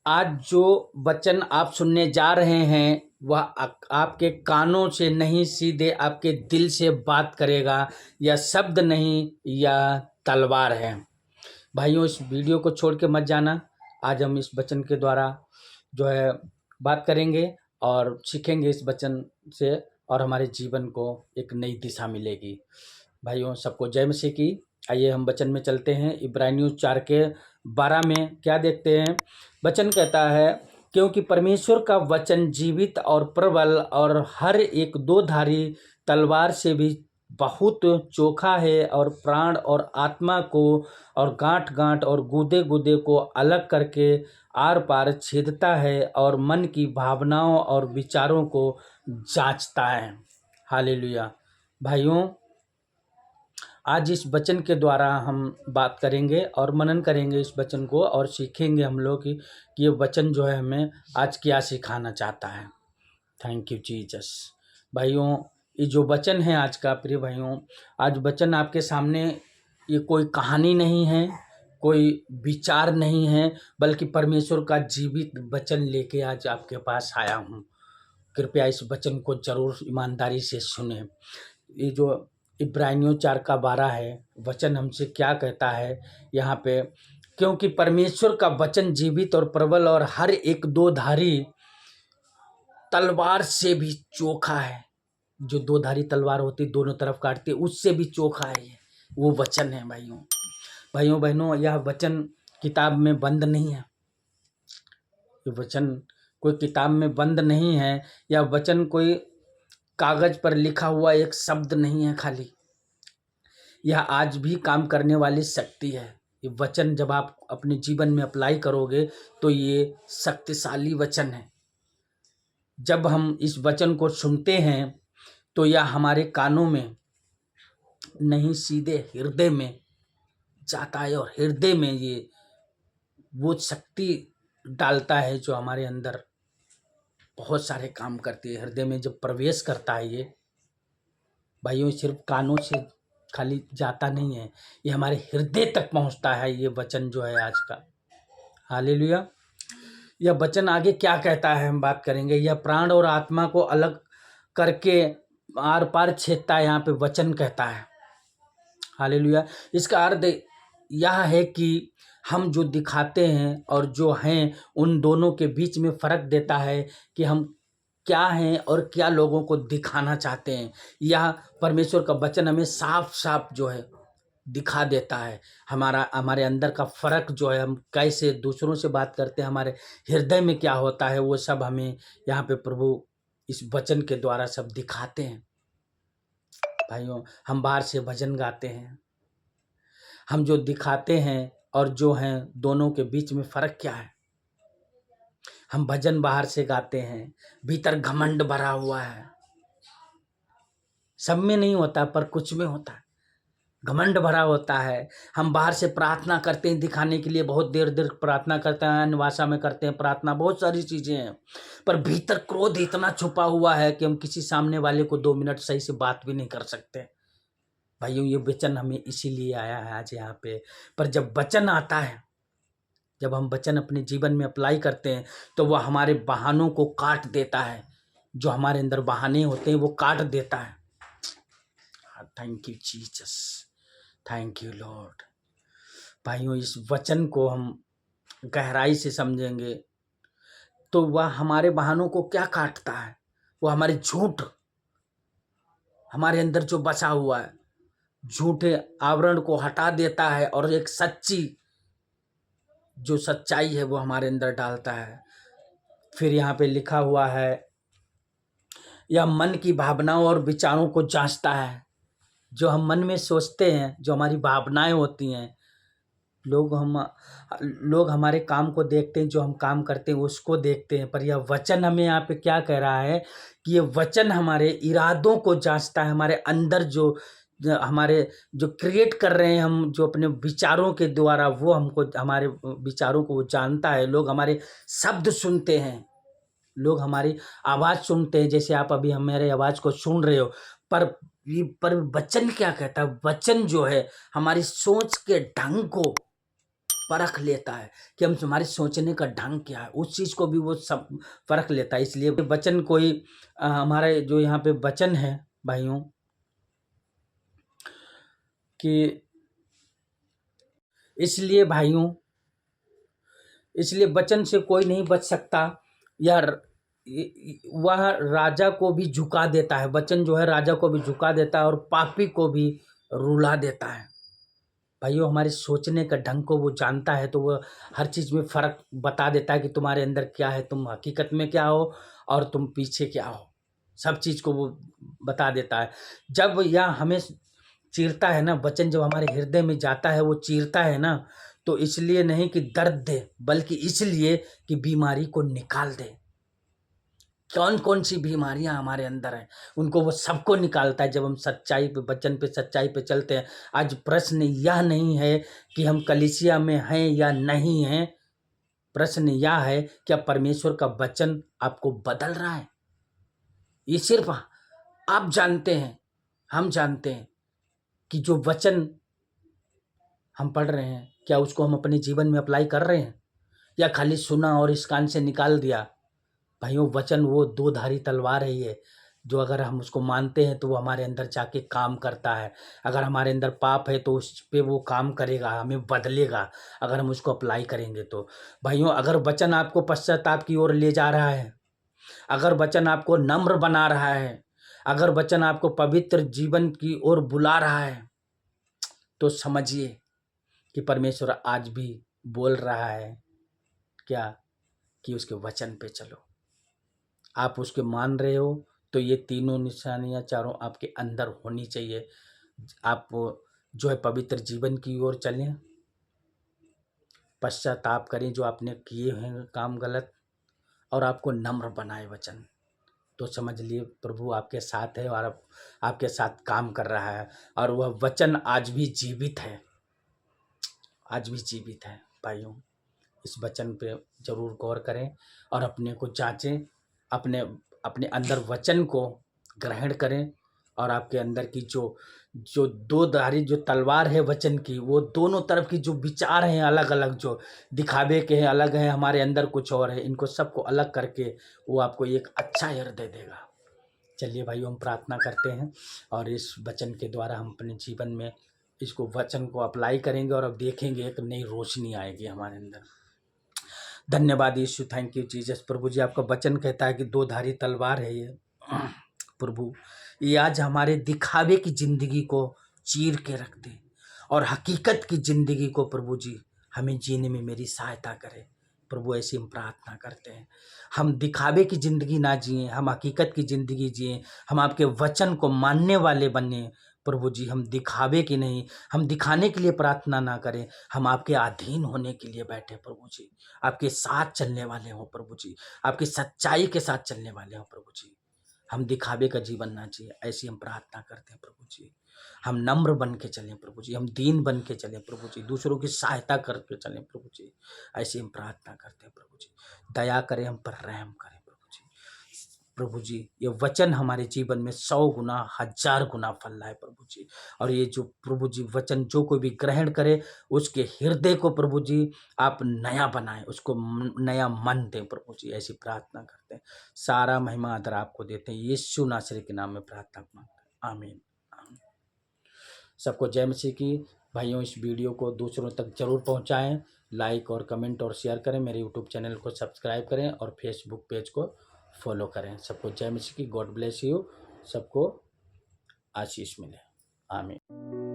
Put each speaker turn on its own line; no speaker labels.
आज जो वचन आप सुनने जा रहे हैं वह आपके कानों से नहीं, सीधे आपके दिल से बात करेगा। यह शब्द नहीं, यह तलवार है। भाइयों, इस वीडियो को छोड़ के मत जाना। आज हम इस वचन के द्वारा जो है बात करेंगे और सीखेंगे इस वचन से, और हमारे जीवन को एक नई दिशा मिलेगी। भाइयों, सबको जय मसीह की। आइए हम वचन में चलते हैं। इब्रानियों 4:12 में क्या देखते हैं? वचन कहता है, क्योंकि परमेश्वर का वचन जीवित और प्रबल और हर एक दो धारी तलवार से भी बहुत चोखा है, और प्राण और आत्मा को और गांठ गांठ और गूदे गूदे को अलग करके आर पार छेदता है, और मन की भावनाओं और विचारों को जांचता है। हालेलुया। भाइयों, आज इस वचन के द्वारा हम बात करेंगे और मनन करेंगे इस वचन को, और सीखेंगे हम लोग कि ये वचन जो है हमें आज क्या सिखाना चाहता है। Thank you Jesus. भाइयों, ये जो वचन है आज का, प्रिय भाइयों, आज वचन आपके सामने ये कोई कहानी नहीं है, कोई विचार नहीं है, बल्कि परमेश्वर का जीवित वचन लेके आज आपके पास आया हूँ। कृपया इस वचन को जरूर ईमानदारी से सुने। ये जो इब्रानियों 4:12 है, वचन हमसे क्या कहता है यहाँ पे? क्योंकि परमेश्वर का वचन जीवित और प्रबल और हर एक दो धारी तलवार से भी चोखा है। जो दो धारी तलवार होती, दोनों तरफ काटती, उससे भी चोखा है ये, वो वचन है। भाइयों भाइयों बहनों, यह वचन किताब में बंद नहीं है। ये वचन कोई किताब में बंद नहीं है। यह वचन कोई कागज पर लिखा हुआ एक शब्द नहीं है खाली। यह आज भी काम करने वाली शक्ति है। ये वचन जब आप अपने जीवन में अप्लाई करोगे तो ये शक्तिशाली वचन है। जब हम इस वचन को सुनते हैं तो यह हमारे कानों में नहीं, सीधे हृदय में जाता है, और हृदय में ये वो शक्ति डालता है जो हमारे अंदर बहुत सारे काम करती है। हृदय में जब प्रवेश करता है ये, भाइयों, सिर्फ कानों से खाली जाता नहीं है, ये हमारे हृदय तक पहुंचता है। ये वचन जो है आज का, हालेलुया। यह वचन आगे क्या कहता है हम बात करेंगे। यह प्राण और आत्मा को अलग करके आर पार छेदता है, यहाँ पे वचन कहता है। हालेलुया। इसका अर्थ यह है कि हम जो दिखाते हैं और जो हैं, उन दोनों के बीच में फ़र्क देता है कि हम क्या हैं और क्या लोगों को दिखाना चाहते हैं। यह परमेश्वर का वचन हमें साफ साफ जो है दिखा देता है। हमारे अंदर का फ़र्क जो है, हम कैसे दूसरों से बात करते हैं, हमारे हृदय में क्या होता है, वो सब हमें यहाँ पे प्रभु इस वचन के द्वारा सब दिखाते हैं। भाइयों, हम बाहर से भजन गाते हैं, हम जो दिखाते हैं और जो हैं, दोनों के बीच में फ़र्क क्या है? हम भजन बाहर से गाते हैं, भीतर घमंड भरा हुआ है। सब में नहीं होता, पर कुछ में होता है, घमंड भरा होता है। हम बाहर से प्रार्थना करते हैं दिखाने के लिए, बहुत देर देर प्रार्थना करते हैं, अन्य भाषा में करते हैं प्रार्थना, बहुत सारी चीज़ें हैं, पर भीतर क्रोध इतना छुपा हुआ है कि हम किसी सामने वाले को 2 मिनट सही से बात भी नहीं कर सकते। भाइयों, ये वचन हमें इसीलिए आया है आज यहाँ पे। पर जब वचन आता है, जब हम वचन अपने जीवन में अप्लाई करते हैं, तो वह हमारे बहानों को काट देता है। जो हमारे अंदर बहाने होते हैं वो काट देता है। Thank you Jesus, thank you Lord. भाइयों, इस वचन को हम गहराई से समझेंगे तो वह हमारे बहानों को क्या काटता है? वो हमारे झूठ, हमारे अंदर जो बसा हुआ है, झूठे आवरण को हटा देता है, और एक सच्ची जो सच्चाई है वो हमारे अंदर डालता है। फिर यहाँ पे लिखा हुआ है, यह मन की भावनाओं और विचारों को जांचता है। जो हम मन में सोचते हैं, जो हमारी भावनाएं होती हैं, लोग हमारे काम को देखते हैं, जो हम काम करते हैं उसको देखते हैं, पर यह वचन हमें यहाँ पे क्या कह रहा है कि ये वचन हमारे इरादों को जांचता है। हमारे अंदर हमारे जो क्रिएट कर रहे हैं हम, जो अपने विचारों के द्वारा, वो हमको, हमारे विचारों को वो जानता है। लोग हमारे शब्द सुनते हैं, लोग हमारी आवाज़ सुनते हैं, जैसे आप अभी हमारे आवाज़ को सुन रहे हो, पर वचन क्या कहता है? वचन जो है हमारी सोच के ढंग को परख लेता है कि हम हमारे सोचने का ढंग क्या है, उस चीज़ को भी वो सब परख लेता है। इसलिए वचन कोई हमारे जो यहाँ पे वचन है भाइयों कि इसलिए वचन से कोई नहीं बच सकता, या वह राजा को भी झुका देता है। वचन जो है राजा को भी झुका देता है और पापी को भी रुला देता है। भाइयों हमारे सोचने का ढंग को वो जानता है, तो वो हर चीज़ में फ़र्क बता देता है कि तुम्हारे अंदर क्या है, तुम हकीकत में क्या हो और तुम पीछे क्या हो, सब चीज़ को वो बता देता है। जब यह हमें चीरता है ना, वचन जब हमारे हृदय में जाता है, वो चीरता है ना, तो इसलिए नहीं कि दर्द दे, बल्कि इसलिए कि बीमारी को निकाल दे। कौन कौन सी बीमारियां हमारे अंदर हैं उनको वो सबको निकालता है जब हम सच्चाई पे, वचन पे, सच्चाई पे चलते हैं। आज प्रश्न यह नहीं है कि हम कलीसिया में हैं या नहीं हैं, प्रश्न यह है क्या परमेश्वर का वचन आपको बदल रहा है। ये सिर्फ आप जानते हैं, हम जानते हैं कि जो वचन हम पढ़ रहे हैं क्या उसको हम अपने जीवन में अप्लाई कर रहे हैं, या खाली सुना और इस कान से निकाल दिया। भाइयों वचन वो दो धारी तलवार है ये, जो अगर हम उसको मानते हैं तो वो हमारे अंदर जाके काम करता है। अगर हमारे अंदर पाप है तो उस पे वो काम करेगा, हमें बदलेगा अगर हम उसको अप्लाई करेंगे तो। भाइयों अगर वचन आपको पश्चाताप की ओर ले जा रहा है, अगर वचन आपको नम्र बना रहा है, अगर वचन आपको पवित्र जीवन की ओर बुला रहा है, तो समझिए कि परमेश्वर आज भी बोल रहा है क्या कि उसके वचन पे चलो। आप उसके मान रहे हो तो ये तीनों निशानियां चारों आपके अंदर होनी चाहिए। आप जो है पवित्र जीवन की ओर चलें, पश्चाताप करें जो आपने किए हैं काम गलत, और आपको नम्र बनाए वचन, तो समझ लिए प्रभु आपके साथ है और आपके साथ काम कर रहा है। और वह वचन आज भी जीवित है, आज भी जीवित है। भाइयों इस वचन पे जरूर गौर करें और अपने को जांचें, अपने अपने अंदर वचन को ग्रहण करें, और आपके अंदर की जो जो दो धारी जो तलवार है वचन की, वो दोनों तरफ की जो विचार हैं अलग अलग, जो दिखावे के हैं अलग हैं, हमारे अंदर कुछ और है, इनको सबको अलग करके वो आपको एक अच्छा हृदय देगा। चलिए भाइयों हम प्रार्थना करते हैं और इस वचन के द्वारा हम अपने जीवन में इसको वचन को अप्लाई करेंगे और अब देखेंगे एक नई रोशनी आएगी हमारे अंदर। धन्यवाद यीशु, थैंक यू जीसस। प्रभु जी आपका वचन कहता है कि दो धारी तलवार है ये। प्रभु ये आज हमारे दिखावे की जिंदगी को चीर के रख दे और हकीकत की जिंदगी को प्रभु जी हमें जीने में मेरी सहायता करे। प्रभु ऐसी हम प्रार्थना करते हैं, हम दिखावे की ज़िंदगी ना जिए, हम हकीकत की ज़िंदगी जिए, हम आपके वचन को मानने वाले बने। प्रभु जी हम दिखावे की नहीं, हम दिखाने के लिए प्रार्थना ना करें, हम आपके अधीन होने के लिए बैठे प्रभु जी, आपके साथ चलने वाले हों प्रभु जी, आपकी सच्चाई के साथ चलने वाले हों प्रभु जी। हम दिखावे का जीवन ना जिए, ऐसी हम प्रार्थना करते हैं प्रभु जी। हम नम्र बन के चलें प्रभु जी, हम दीन बन के चलें प्रभु जी, दूसरों की सहायता करके चलें प्रभु जी, ऐसी हम प्रार्थना करते हैं प्रभु जी। दया करें हम पर, रहम करें प्रभु जी। प्रभु जी ये वचन हमारे जीवन में 100 गुना 1000 गुना फल लाए प्रभु जी। और ये जो प्रभु जी वचन जो कोई भी ग्रहण करे उसके हृदय को प्रभु जी आप नया बनाएं, उसको नया मन दें प्रभु जी, ऐसी प्रार्थना करते हैं। सारा महिमा आदर आपको देते हैं, यीशु नासरी के नाम में प्रार्थना मांगते हैं, आमीन। सबको जय मसीह की। भाइयों इस वीडियो को दूसरों तक जरूर पहुंचाएं, लाइक और कमेंट और शेयर करें, मेरे यूट्यूब चैनल को सब्सक्राइब करें और फेसबुक पेज को फॉलो करें। सबको जय मसीह की, गॉड ब्लेस यू, सबको आशीष मिले, आमीन।